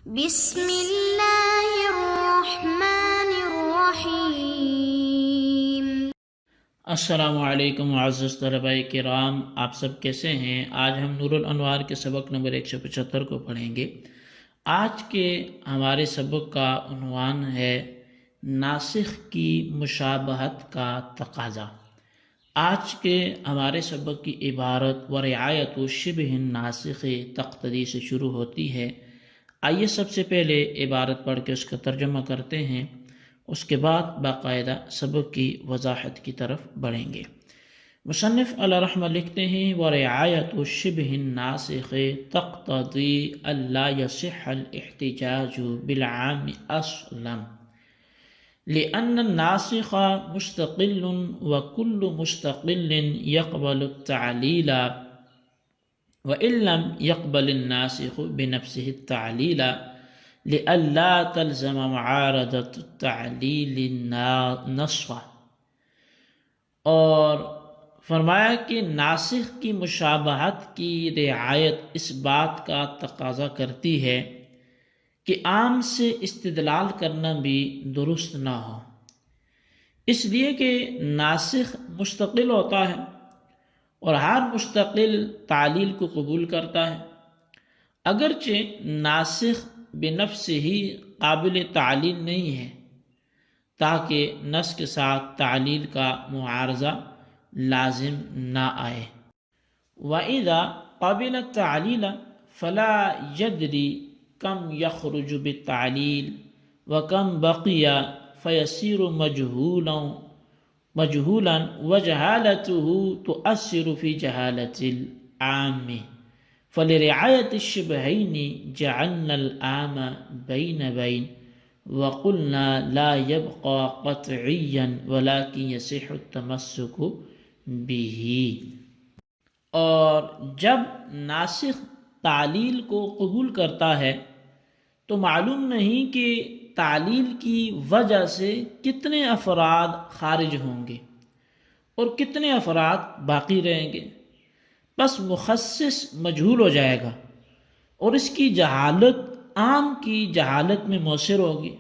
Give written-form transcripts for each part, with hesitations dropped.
بسم اللہ الرحمن الرحیم۔ السلام علیکم معزز طلباء کرام، آپ سب کیسے ہیں؟ آج ہم نور الانوار کے سبق نمبر 175 کو پڑھیں گے۔ آج کے ہمارے سبق کا عنوان ہے ناسخ کی مشابہت کا تقاضا۔ آج کے ہمارے سبق کی عبارت ورعایت شبہ الناسخ تقتضی سے شروع ہوتی ہے۔ آئیے سب سے پہلے عبارت پڑھ کے اس کا ترجمہ کرتے ہیں، اس کے بعد باقاعدہ سبق کی وضاحت کی طرف بڑھیں گے۔ مصنف علیہ رحمہ لکھتے ہیں ورعایت شبہ الناسخ تقتضی الا یصح الاحتجاج بالعام اصلا لأن الناسخ مستقل وكل مستقل يقبل التعليل وإن لم يقبل الناسخ بنفسه التعليل لئلا تلزم معارضة التعليل النصف۔ اور فرمایا کہ ناسخ کی مشابہت کی رعایت اس بات کا تقاضا کرتی ہے کہ عام سے استدلال کرنا بھی درست نہ ہو، اس لیے کہ ناسخ مستقل ہوتا ہے اور ہر مستقل تعلیل کو قبول کرتا ہے، اگرچہ ناسخ بنفس ہی قابل تعلیل نہیں ہے تاکہ نص کے ساتھ تعلیل کا معارضہ لازم نہ آئے۔ وَإِذَا قَبِلَ التَّعْلِيلَ فَلَا يَدْرِي كَمْ يَخْرُجُ بِالتَّعْلِيلِ وَكَمْ بَقِيَ فَيَصِيرُ مجهولا وجهالته تؤثر في جهالة العام فلرعاية الشبهين جعلنا العام بين وقلنا لا يبقى قطعيا ولكن يصح التمسك به۔ اور جب ناسخ تعلیل کو قبول کرتا ہے تو معلوم نہیں کہ تعلیل کی وجہ سے کتنے افراد خارج ہوں گے اور کتنے افراد باقی رہیں گے، بس مخصص مجہول ہو جائے گا اور اس کی جہالت عام کی جہالت میں مؤثر ہوگی۔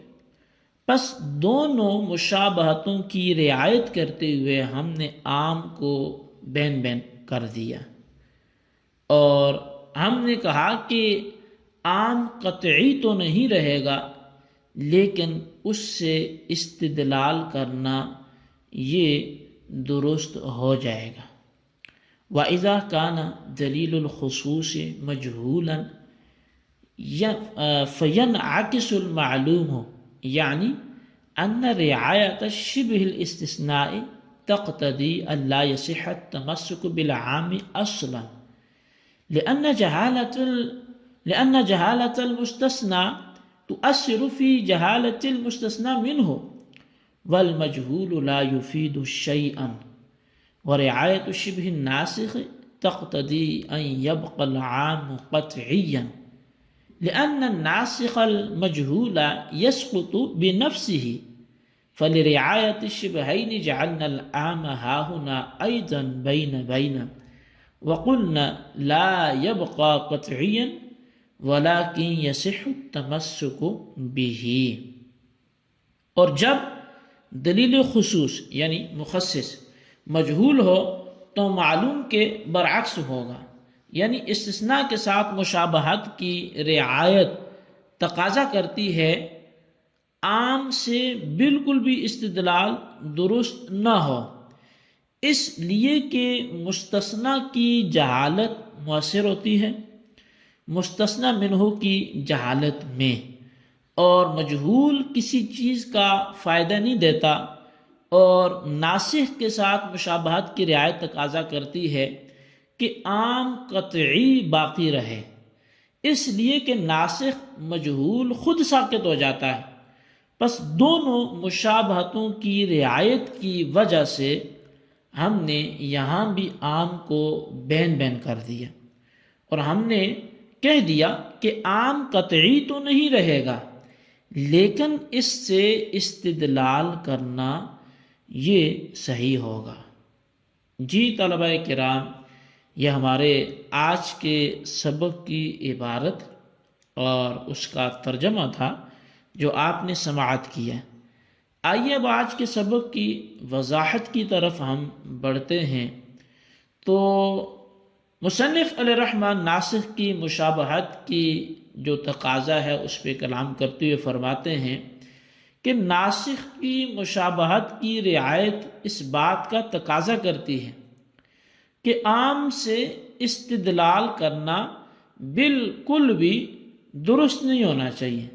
بس دونوں مشابہتوں کی رعایت کرتے ہوئے ہم نے عام کو بین بین کر دیا، اور ہم نے کہا کہ عام قطعی تو نہیں رہے گا لیکن اس سے استدلال کرنا یہ درست ہو جائے گا۔ وَإِذَا كَانَ دَلِيلُ الْخُصُوصِ مَجْهُولًا فَيَنْعَكِسُ الْمَعْلُومُ يعني أن رعاية شبه الاستثناء تقتضي ألا يصح التمسك بالعام أصلا لأن جهالة المستثنى تؤثر في جهالة المستثنى منه والمجهول لا يفيد شيئا ورعاية شبه الناسخ تقتضي أن يبقى العام قطعيا لأن الناسخ المجهول يسقط بنفسه فلرعاية الشبهين جعلنا العام هاهنا أيضا بين وقلنا لا يبقى قطعيا وَلَكِنْ يَصِحُ التَّمَسُّكُ بِهِ۔ اور جب دلیل خصوص یعنی مخصص مجہول ہو تو معلوم کے برعکس ہوگا، یعنی استثناء کے ساتھ مشابہت کی رعایت تقاضا کرتی ہے عام سے بالکل بھی استدلال درست نہ ہو، اس لیے کہ مستثنیٰ کی جہالت مؤثر ہوتی ہے مستثنی منہ کی جہالت میں، اور مجہول کسی چیز کا فائدہ نہیں دیتا، اور ناسخ کے ساتھ مشابہت کی رعایت تقاضا کرتی ہے کہ عام قطعی باقی رہے، اس لیے کہ ناسخ مجہول خود ساقط ہو جاتا ہے۔ بس دونوں مشابہتوں کی رعایت کی وجہ سے ہم نے یہاں بھی عام کو بین بین کر دیا، اور ہم نے کہہ دیا کہ عام قطعی تو نہیں رہے گا لیکن اس سے استدلال کرنا یہ صحیح ہوگا۔ جی طلباء کرام، یہ ہمارے آج کے سبق کی عبارت اور اس کا ترجمہ تھا جو آپ نے سماعت کیا۔ آئیے اب آج کے سبق کی وضاحت کی طرف ہم بڑھتے ہیں۔ تو مصنف علیہ الرحمٰن ناسخ کی مشابہت کی جو تقاضا ہے اس پہ کلام کرتے ہوئے فرماتے ہیں کہ ناسخ کی مشابہت کی رعایت اس بات کا تقاضا کرتی ہے کہ عام سے استدلال کرنا بالکل بھی درست نہیں ہونا چاہیے۔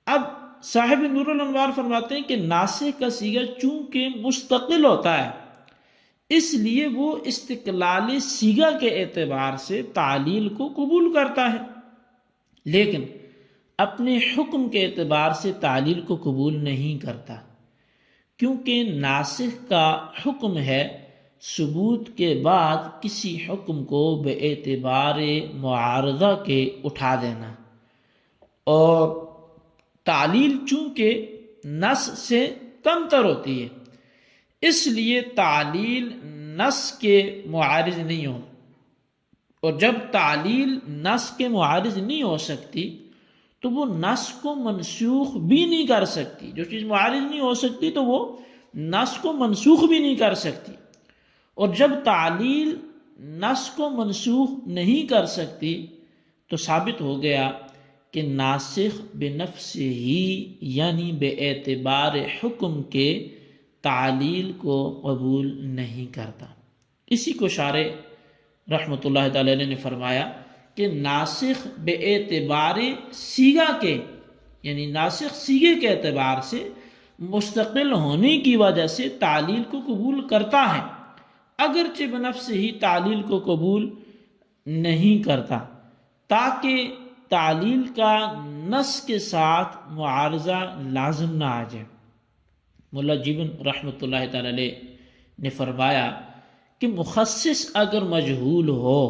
اب صاحب نور الانوار فرماتے ہیں کہ ناسخ کا صیغہ چونکہ مستقل ہوتا ہے اس لیے وہ استقلال صیغہ کے اعتبار سے تعلیل کو قبول کرتا ہے، لیکن اپنے حکم کے اعتبار سے تعلیل کو قبول نہیں کرتا، کیونکہ ناسخ کا حکم ہے ثبوت کے بعد کسی حکم کو بے اعتبار معارضہ کے اٹھا دینا، اور تعلیل چونکہ نص سے کم تر ہوتی ہے اس لیے تعلیل نص کے معارض نہیں ہو، اور جب تعلیل نص کے معارض نہیں ہو سکتی تو وہ نص کو منسوخ بھی نہیں کر سکتی۔ جو چیز معارض نہیں ہو سکتی تو وہ نص کو منسوخ بھی نہیں کر سکتی، اور جب تعلیل نص کو منسوخ نہیں کر سکتی تو ثابت ہو گیا کہ ناسخ بنفسہ ہی یعنی بے اعتبار حکم کے تعلیل کو قبول نہیں کرتا۔ اسی کو شارح رحمۃ اللہ تعالی علیہ نے فرمایا کہ ناسخ بے اعتبار صیغہ کے یعنی ناسخ صیغے کے اعتبار سے مستقل ہونے کی وجہ سے تعلیل کو قبول کرتا ہے، اگرچہ بنفس ہی تعلیل کو قبول نہیں کرتا، تاکہ تعلیل کا نص کے ساتھ معارضہ لازم نہ آ جائے۔ مولا جیبن رحمۃ اللہ تعالی علیہ نے فرمایا کہ مخصص اگر مجہول ہو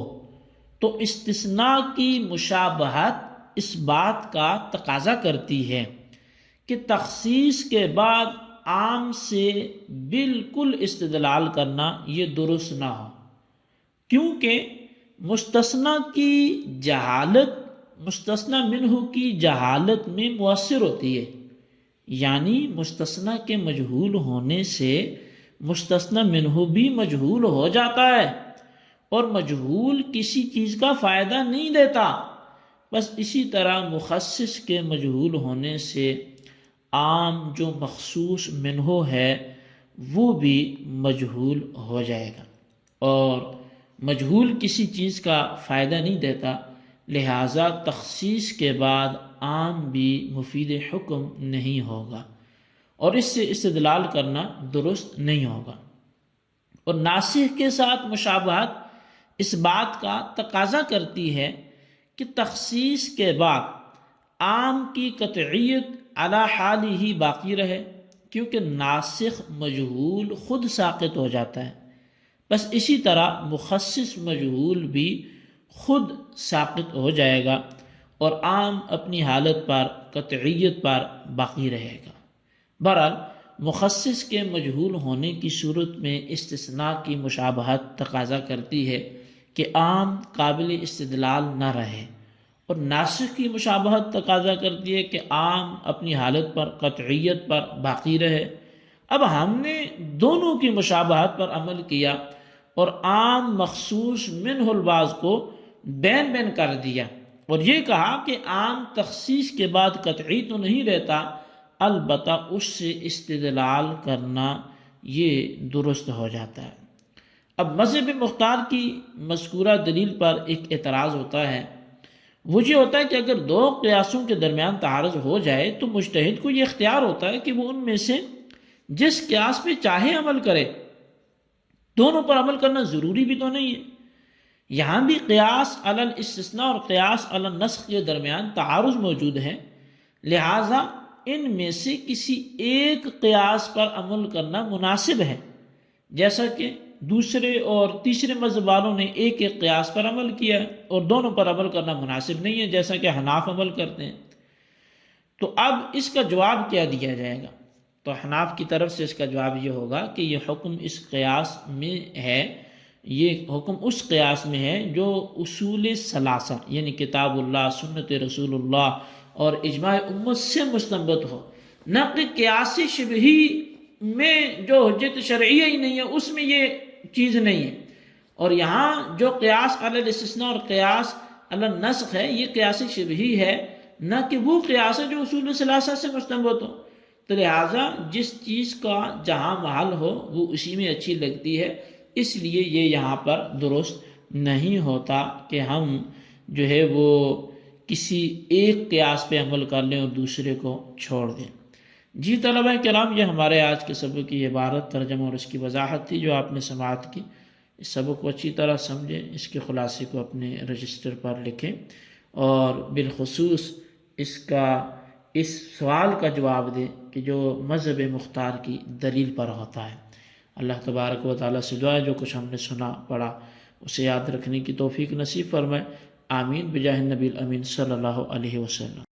تو استثناء کی مشابہت اس بات کا تقاضا کرتی ہے کہ تخصیص کے بعد عام سے بالکل استدلال کرنا یہ درست نہ ہو، کیونکہ مستثنی کی جہالت مستثنی منہ کی جہالت میں مؤثر ہوتی ہے، یعنی مستثنی کے مجہول ہونے سے مستثنی منہ بھی مجہول ہو جاتا ہے، اور مجہول کسی چیز کا فائدہ نہیں دیتا۔ بس اسی طرح مخصص کے مجہول ہونے سے عام جو مخصوص منہ ہے وہ بھی مجہول ہو جائے گا، اور مجہول کسی چیز کا فائدہ نہیں دیتا، لہٰذا تخصیص کے بعد عام بھی مفید حکم نہیں ہوگا، اور اس سے استدلال کرنا درست نہیں ہوگا۔ اور ناسخ کے ساتھ مشابہت اس بات کا تقاضا کرتی ہے کہ تخصیص کے بعد عام کی قطعیت علی حال ہی باقی رہے، کیونکہ ناسخ مجہول خود ساقط ہو جاتا ہے، بس اسی طرح مخصص مجہول بھی خود ساقط ہو جائے گا، اور عام اپنی حالت پر قطعیت پر باقی رہے گا۔ بہرحال مخصص کے مجہول ہونے کی صورت میں استثناء کی مشابہت تقاضا کرتی ہے کہ عام قابل استدلال نہ رہے، اور ناسخ کی مشابہت تقاضا کرتی ہے کہ عام اپنی حالت پر قطعیت پر باقی رہے۔ اب ہم نے دونوں کی مشابہت پر عمل کیا اور عام مخصوص منہ البعض کو بین بین کر دیا، اور یہ کہا کہ عام تخصیص کے بعد قطعی تو نہیں رہتا، البتہ اس سے استدلال کرنا یہ درست ہو جاتا ہے۔ اب مذہب مختار کی مذکورہ دلیل پر ایک اعتراض ہوتا ہے، وہ یہ ہوتا ہے کہ اگر دو قیاسوں کے درمیان تعارض ہو جائے تو مجتہد کو یہ اختیار ہوتا ہے کہ وہ ان میں سے جس قیاس پہ چاہے عمل کرے، دونوں پر عمل کرنا ضروری بھی تو نہیں ہے۔ یہاں بھی قیاس علی الاستثناء اور قیاس علی النسخ کے درمیان تعارض موجود ہے، لہٰذا ان میں سے کسی ایک قیاس پر عمل کرنا مناسب ہے، جیسا کہ دوسرے اور تیسرے مذہب والوں نے ایک ایک قیاس پر عمل کیا ہے، اور دونوں پر عمل کرنا مناسب نہیں ہے جیسا کہ حناف عمل کرتے ہیں۔ تو اب اس کا جواب کیا دیا جائے گا؟ تو حناف کی طرف سے اس کا جواب یہ ہوگا کہ یہ حکم اس قیاس میں ہے یہ حکم اس قیاس میں ہے جو اصول ثلاثہ یعنی کتاب اللہ، سنت رسول اللہ اور اجماع امت سے مستنبط ہو، نہ کہ قیاس شبہی میں جو حجت شرعیہ ہی نہیں ہے اس میں یہ چیز نہیں ہے۔ اور یہاں جو قیاس علی الاستثناء اور قیاس علی النسخ ہے یہ قیاس شبہی ہے، نہ کہ وہ قیاس ہے جو اصول ثلاثہ سے مستنبط ہو۔ تو لہٰذا جس چیز کا جہاں محل ہو وہ اسی میں اچھی لگتی ہے، اس لیے یہ یہاں پر درست نہیں ہوتا کہ ہم جو ہے وہ کسی ایک قیاس پہ عمل کر لیں اور دوسرے کو چھوڑ دیں۔ جی طلبہ کرام، یہ ہمارے آج کے سبق کی عبارت، ترجمہ اور اس کی وضاحت تھی جو آپ نے سماعت کی۔ اس سبق کو اچھی طرح سمجھیں، اس کے خلاصے کو اپنے رجسٹر پر لکھیں، اور بالخصوص اس سوال کا جواب دیں کہ جو مذہب مختار کی دلیل پر ہوتا ہے۔ اللہ تبارک و تعالیٰ سے دعا ہے جو کچھ ہم نے سنا پڑھا اسے یاد رکھنے کی توفیق نصیب فرمائے۔ آمین بجاہ النبی الامین صلی اللہ علیہ وسلم۔